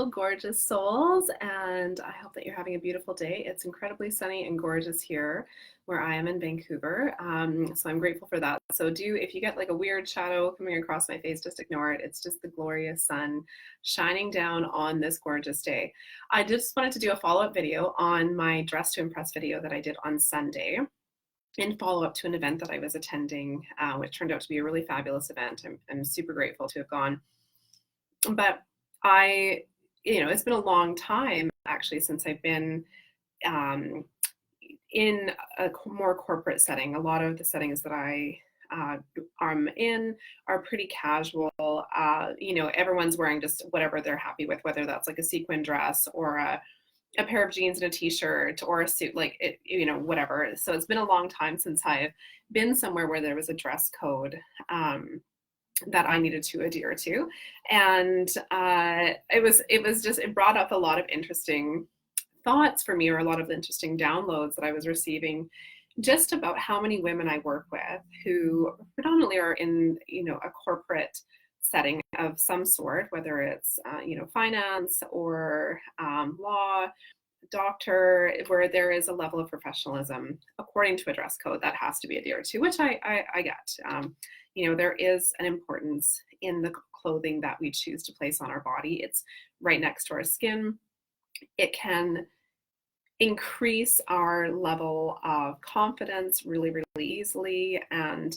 gorgeous souls, and I hope that you're having a beautiful day. It's incredibly sunny and gorgeous here where I am in Vancouver, so I'm grateful for that. So if you get like a weird shadow coming across my face, just ignore it. It's just the glorious sun shining down on this gorgeous day. I just wanted to do a follow-up video on my Dress to Impress video that I did on Sunday in follow-up to an event that I was attending, which turned out to be a really fabulous event. I'm super grateful to have gone. But it's been a long time actually since I've been in a more corporate setting. A lot of the settings that I am in are pretty casual. Everyone's wearing just whatever they're happy with, whether that's like a sequin dress or a pair of jeans and a t-shirt or a suit, whatever. So it's been a long time since I've been somewhere where there was a dress code that I needed to adhere to. And it brought up a lot of interesting thoughts for me, or a lot of interesting downloads that I was receiving just about how many women I work with who predominantly are in, a corporate setting of some sort, whether it's, finance or law, doctor, where there is a level of professionalism according to a dress code that has to be adhered to, which I get. There is an importance in the clothing that we choose to place on our body. It's right next to our skin. It can increase our level of confidence really, really easily. And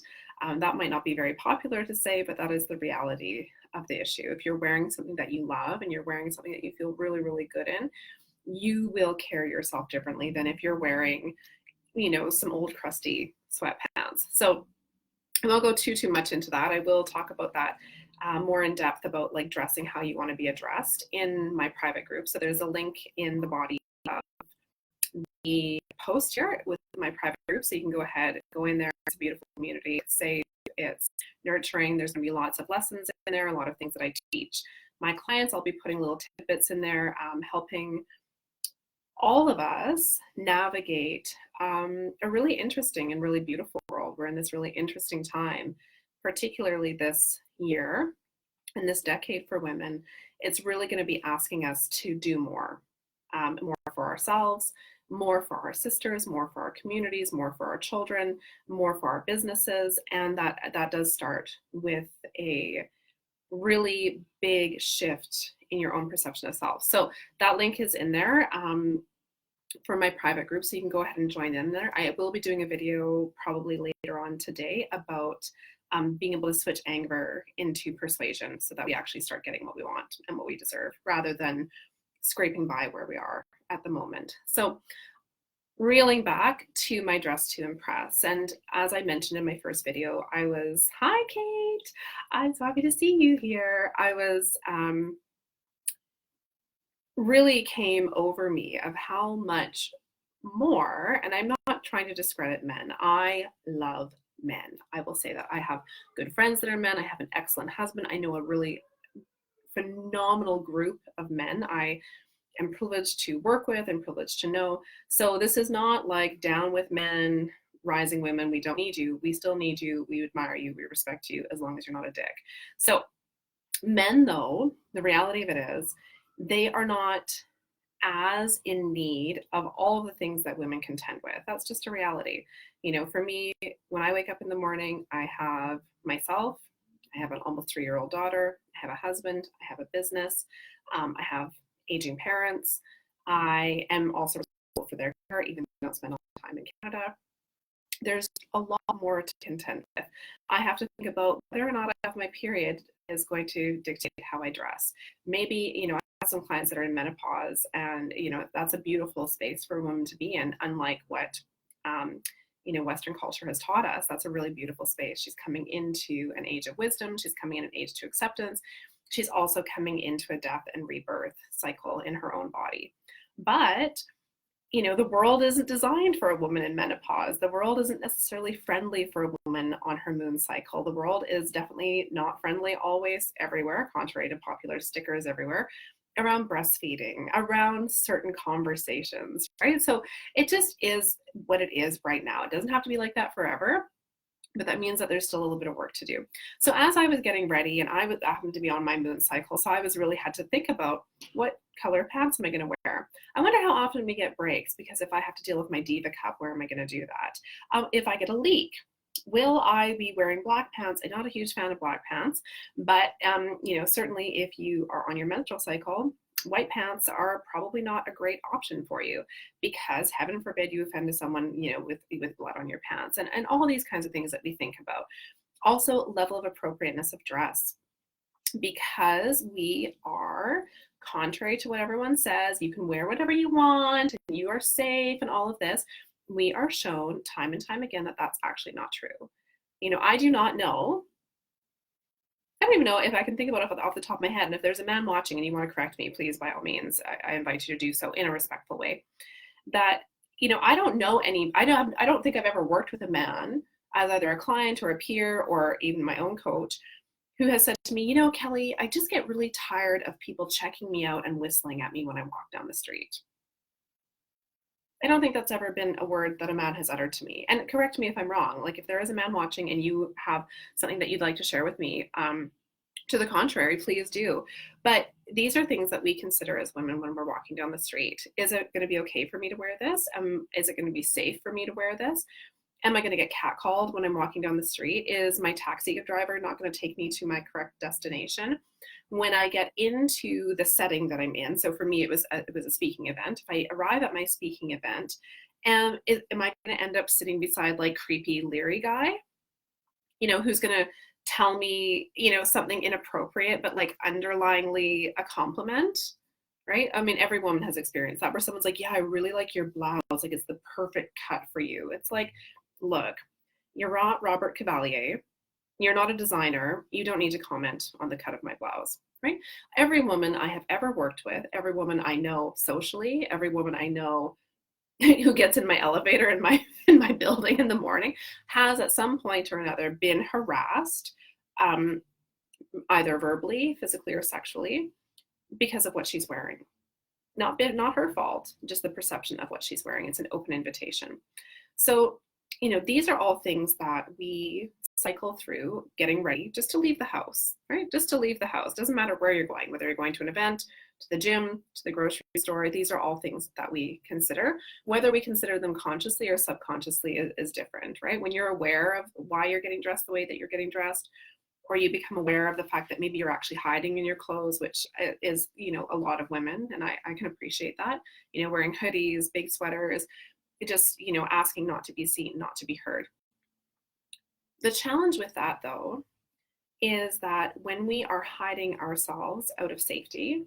that might not be very popular to say, but that is the reality of the issue. If you're wearing something that you love and you're wearing something that you feel really, really good in, you will carry yourself differently than if you're wearing, some old crusty sweatpants. So I won't go too much into that. I will talk about that more in depth about like dressing how you want to be addressed in my private group. So there's a link in the body of the post here with my private group. So you can go in there. It's a beautiful community. It's safe. It's nurturing. There's going to be lots of lessons in there, a lot of things that I teach my clients. I'll be putting little tidbits in there, helping all of us navigate a really interesting and really beautiful world. We're in this really interesting time, particularly this year and this decade for women. It's really going to be asking us to do more for ourselves, more for our sisters, more for our communities, more for our children, more for our businesses. And that does start with a really big shift in your own perception of self. So that link is in there for my private group, so you can go ahead and join in there. I will be doing a video probably later on today about being able to switch anger into persuasion so that we actually start getting what we want and what we deserve rather than scraping by where we are at the moment. So reeling back to my Dress to Impress. And as I mentioned in my first video, hi Kate, I'm so happy to see you here. I was really came over me of how much more, and I'm not trying to discredit men. I love men. I will say that I have good friends that are men. I have an excellent husband. I know a really phenomenal group of men I am privileged to work with and privileged to know. So this is not like down with men, rising women, we don't need you. We still need you. We admire you. We respect you as long as you're not a dick. So men, though, the reality of it is they are not as in need of all of the things that women contend with. That's just a reality. For me, when I wake up in the morning, I have myself, I have an almost 3-year-old daughter, I have a husband, I have a business, I have aging parents. I am also responsible for their care, even though I don't spend a lot of time in Canada. There's a lot more to contend with. I have to think about whether or not I have my period is going to dictate how I dress. Maybe, I have some clients that are in menopause, and, that's a beautiful space for a woman to be in, unlike what, Western culture has taught us. That's a really beautiful space. She's coming into an age of wisdom. She's coming in an age to acceptance. She's also coming into a death and rebirth cycle in her own body. But the world isn't designed for a woman in menopause. The world isn't necessarily friendly for a woman on her moon cycle. The world is definitely not friendly always everywhere, contrary to popular stickers everywhere, around breastfeeding, around certain conversations, right? So it just is what it is right now. It doesn't have to be like that forever. but that means that there's still a little bit of work to do. So as I was getting ready, and I happened to be on my moon cycle, so I was really had to think about, what color pants am I going to wear? I wonder how often we get breaks, because if I have to deal with my diva cup, where am I going to do that? If I get a leak, will I be wearing black pants? I'm not a huge fan of black pants, but certainly if you are on your menstrual cycle, white pants are probably not a great option for you, because heaven forbid you offend someone, with blood on your pants, and all these kinds of things that we think about. Also, level of appropriateness of dress, because we are, contrary to what everyone says, you can wear whatever you want and you are safe and all of this. We are shown time and time again that that's actually not true. I do not know. I don't even know if I can think about it off the top of my head. And if there's a man watching and you want to correct me, please, by all means, I invite you to do so in a respectful way. That, I don't know I don't think I've ever worked with a man as either a client or a peer or even my own coach who has said to me, Kelly, I just get really tired of people checking me out and whistling at me when I walk down the street. I don't think that's ever been a word that a man has uttered to me. And correct me if I'm wrong. Like, if there is a man watching and you have something that you'd like to share with me, to the contrary, please do. But these are things that we consider as women when we're walking down the street. Is it going to be okay for me to wear this? Is it going to be safe for me to wear this? Am I going to get catcalled when I'm walking down the street? Is my taxi driver not going to take me to my correct destination? When I get into the setting that I'm in, so for me, it was a speaking event. If I arrive at my speaking event, am I going to end up sitting beside like creepy, leery guy, who's going to tell me, something inappropriate, but like underlyingly a compliment, right? I mean, every woman has experienced that, where someone's like, yeah, I really like your blouse. Like, it's the perfect cut for you. It's like, look, you're not Robert Cavalier. You're not a designer. You don't need to comment on the cut of my blouse, right? Every woman I have ever worked with, every woman I know socially, every woman I know who gets in my elevator in my building in the morning, has at some point or another been harassed, either verbally, physically, or sexually, because of what she's wearing. Not her fault, just the perception of what she's wearing. It's an open invitation. So, these are all things that we cycle through getting ready just to leave the house, right? Just to leave the house. Doesn't matter where you're going, whether you're going to an event, to the gym, to the grocery store. These are all things that we consider. Whether we consider them consciously or subconsciously is different, right? When you're aware of why you're getting dressed the way that you're getting dressed, or you become aware of the fact that maybe you're actually hiding in your clothes, which is, a lot of women, and I can appreciate that, wearing hoodies, big sweaters, just, asking not to be seen, not to be heard. The challenge with that, though, is that when we are hiding ourselves out of safety,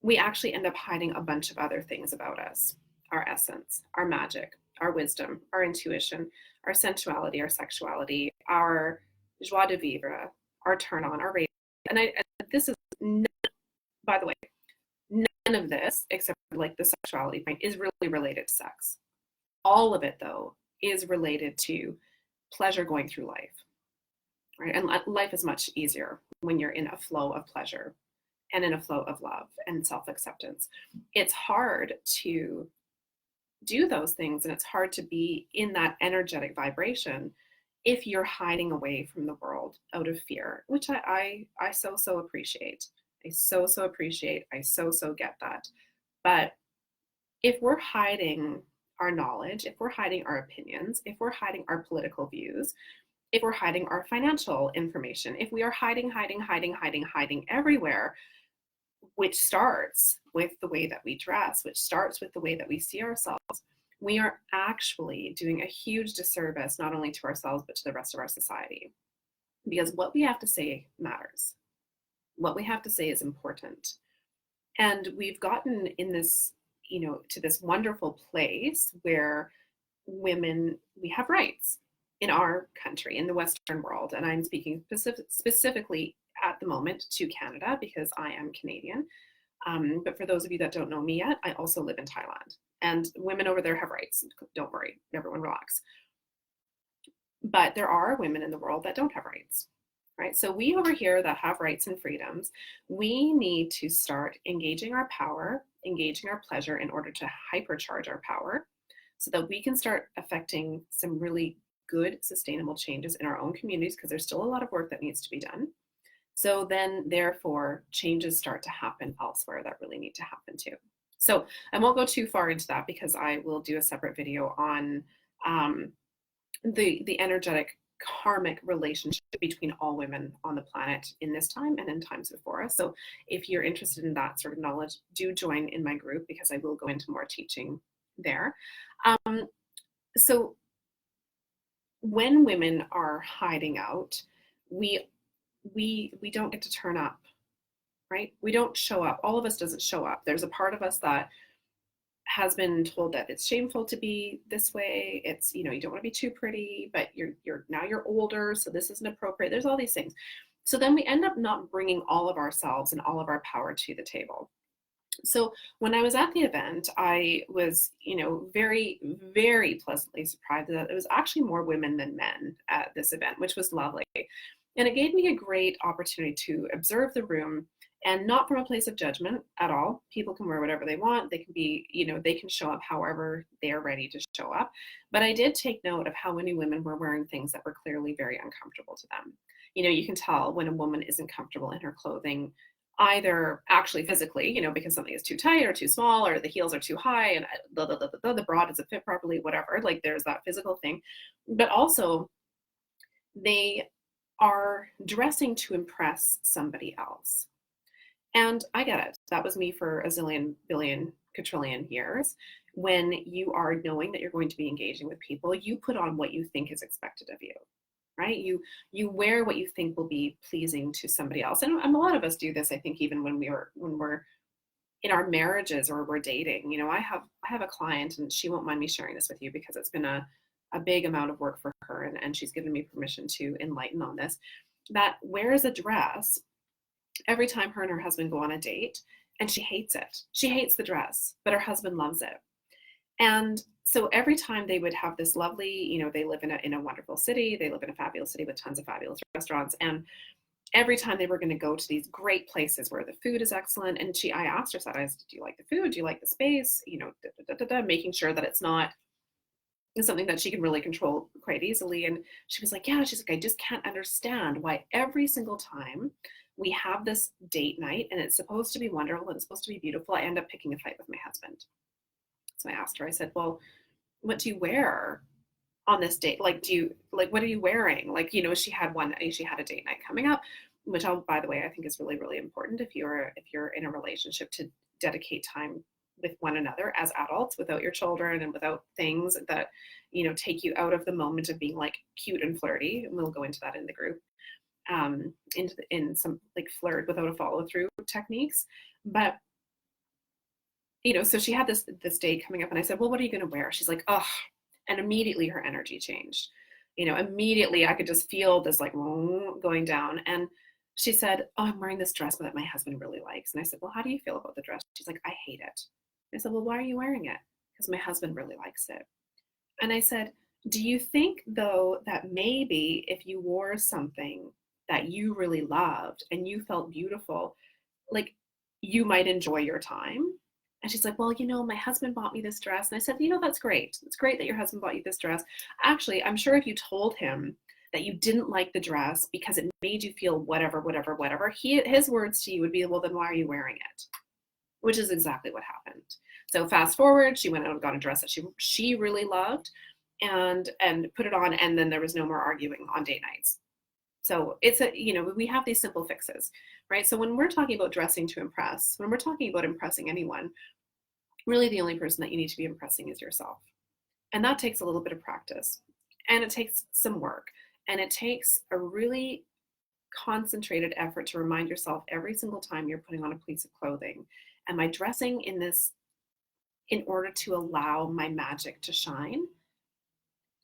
we actually end up hiding a bunch of other things about us: our essence, our magic, our wisdom, our intuition, our sensuality, our sexuality, our joie de vivre, our turn on, our rate. And this is, by the way, none of this, except for like the sexuality point, is really related to sex. All of it, though, is related to pleasure going through life, right? And life is much easier when you're in a flow of pleasure and in a flow of love and self-acceptance. It's hard to do those things, and it's hard to be in that energetic vibration if you're hiding away from the world out of fear, which I so appreciate. I so appreciate. I so get that. But if we're hiding our knowledge, if we're hiding our opinions, if we're hiding our political views, if we're hiding our financial information, if we are hiding everywhere, which starts with the way that we dress, which starts with the way that we see ourselves, we are actually doing a huge disservice, not only to ourselves, but to the rest of our society. Because what we have to say matters. What we have to say is important. And we've gotten in this, to this wonderful place where women, we have rights in our country, in the Western world. And I'm speaking specifically at the moment to Canada, because I am Canadian. But for those of you that don't know me yet, I also live in Thailand. And women over there have rights. Don't worry, everyone relax. But there are women in the world that don't have rights, right? So we over here that have rights and freedoms, we need to start engaging our power, engaging our pleasure in order to hypercharge our power, so that we can start affecting some really good, sustainable changes in our own communities, because there's still a lot of work that needs to be done. So then, therefore, changes start to happen elsewhere that really need to happen too. So I won't go too far into that because I will do a separate video on um, the energetic karmic relationship between all women on the planet in this time and in times before us. So if you're interested in that sort of knowledge, do join in my group because I will go into more teaching there. So when women are hiding out, we don't get to turn up, right? We don't show up. All of us doesn't show up. There's a part of us that has been told that it's shameful to be this way. It's, you don't want to be too pretty, but you're older, so this isn't appropriate. There's all these things. So then we end up not bringing all of ourselves and all of our power to the table. So when I was at the event, I was, very, very pleasantly surprised that it was actually more women than men at this event, which was lovely. And it gave me a great opportunity to observe the room, and not from a place of judgment at all. People can wear whatever they want. They can be, they can show up however they are ready to show up. But I did take note of how many women were wearing things that were clearly very uncomfortable to them. You can tell when a woman isn't comfortable in her clothing, either actually physically, because something is too tight or too small, or the heels are too high and the bra doesn't fit properly, whatever. Like, there's that physical thing. But also, they are dressing to impress somebody else. And I get it. That was me for a zillion, billion, quadrillion years. When you are knowing that you're going to be engaging with people, you put on what you think is expected of you, right? You wear what you think will be pleasing to somebody else. And a lot of us do this, I think, even when we're in our marriages or we're dating. I have a client, and she won't mind me sharing this with you because it's been a big amount of work for her, and she's given me permission to enlighten on this, that wears a dress every time her and her husband go on a date, and she hates it. She hates the dress, but her husband loves it. And so every time they would have this lovely, they live in a wonderful city, they live in a fabulous city with tons of fabulous restaurants, and every time they were going to go to these great places where the food is excellent, and I asked her, I said, do you like the food? Do you like the space? Making sure that it's not something that she can really control quite easily. And she was like, yeah, she's like, I just can't understand why every single time we have this date night and it's supposed to be wonderful and it's supposed to be beautiful, I end up picking a fight with my husband. So I asked her, I said, well, what do you wear on this date? Like, what are you wearing? Like, she had a date night coming up, which by the way, I think is really, really important if you're in a relationship, to dedicate time with one another as adults without your children and without things that, take you out of the moment of being like cute and flirty. And we'll go into that in the group, in some like flirt without a follow through techniques. But, so she had this date coming up, and I said, well, what are you going to wear? She's like, oh, and immediately her energy changed. Immediately I could just feel this like going down. And she said, oh, I'm wearing this dress that my husband really likes. And I said, well, how do you feel about the dress? She's like, I hate it. I said, well, why are you wearing it? Because my husband really likes it. And I said, do you think, though, that maybe if you wore something that you really loved and you felt beautiful, like, you might enjoy your time? And she's like, well, my husband bought me this dress. And I said, that's great. It's great that your husband bought you this dress. Actually, I'm sure if you told him that you didn't like the dress because it made you feel whatever, his words to you would be, well, then why are you wearing it? Which is exactly what happened. So fast forward, she went out and got a dress that she really loved and put it on, and then there was no more arguing on date nights. So it's we have these simple fixes, right? So when we're talking about dressing to impress, when we're talking about impressing anyone, really the only person that you need to be impressing is yourself. And that takes a little bit of practice, and it takes some work, and it takes a really concentrated effort to remind yourself every single time you're putting on a piece of clothing, am I dressing in this in order to allow my magic to shine?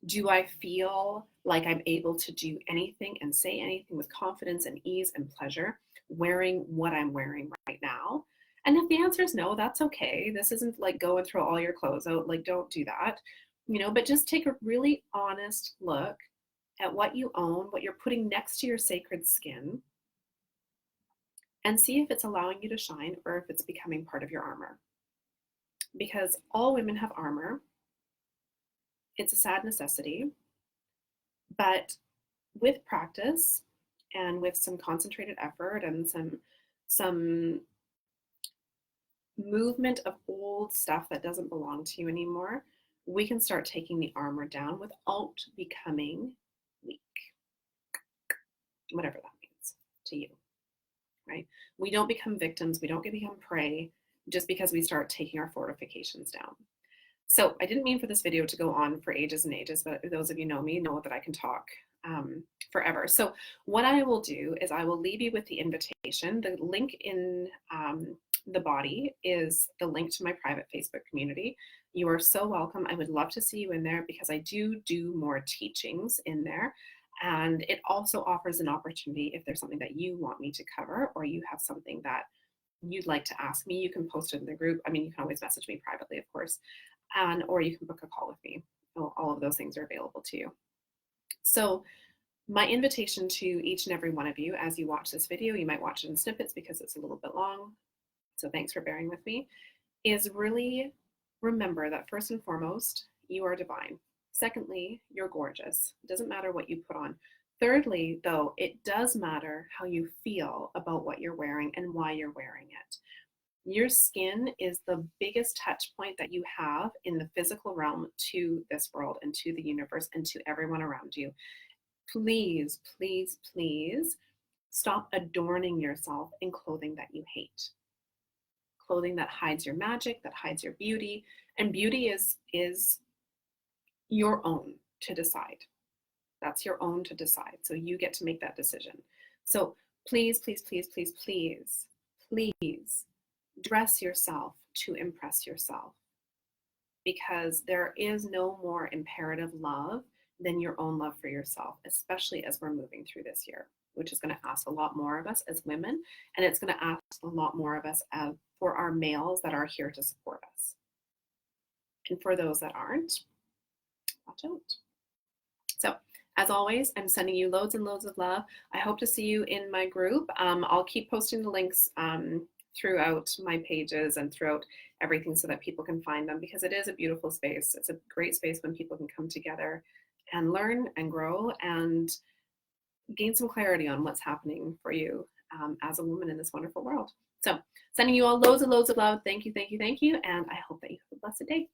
Do I feel like I'm able to do anything and say anything with confidence and ease and pleasure wearing what I'm wearing right now? And if the answer is no, that's okay. This isn't like go and throw all your clothes out. Like, don't do that, but just take a really honest look at what you own, what you're putting next to your sacred skin, and see if it's allowing you to shine or if it's becoming part of your armor. Because all women have armor. It's a sad necessity. But with practice and with some concentrated effort and some movement of old stuff that doesn't belong to you anymore, we can start taking the armor down without becoming weak, whatever that means to you, right? We don't become victims, we don't become prey just because we start taking our fortifications down. So I didn't mean for this video to go on for ages and ages, but those of you know me know that I can talk forever. So what I will do is I will leave you with the invitation. The link in the body is the link to my private Facebook community. You are so welcome. I would love to see you in there because I do more teachings in there. And it also offers an opportunity if there's something that you want me to cover or you have something that you'd like to ask me, you can post it in the group. I mean, you can always message me privately, of course, and or you can book a call with me. All of those things are available to you. So my invitation to each and every one of you as you watch this video, you might watch it in snippets because it's a little bit long, so thanks for bearing with me, is really remember that first and foremost, you are divine. Secondly, you're gorgeous. It doesn't matter what you put on. Thirdly, though, it does matter how you feel about what you're wearing and why you're wearing it. Your skin is the biggest touch point that you have in the physical realm to this world and to the universe and to everyone around you. Please, please, please stop adorning yourself in clothing that you hate. Clothing that hides your magic, that hides your beauty. And beauty is your own to decide. That's your own to decide. So you get to make that decision. So please, please, please, please, please, please dress yourself to impress yourself, because there is no more imperative love than your own love for yourself, especially as we're moving through this year, which is going to ask a lot more of us as women, and it's going to ask a lot more of us for our males that are here to support us. And for those that aren't, watch out. So as always, I'm sending you loads and loads of love. I hope to see you in my group. I'll keep posting the links throughout my pages and throughout everything so that people can find them, because it is a beautiful space. It's a great space when people can come together and learn and grow and gain some clarity on what's happening for you as a woman in this wonderful world. So sending you all loads and loads of love. Thank you, thank you, thank you. And I hope that you have a blessed day.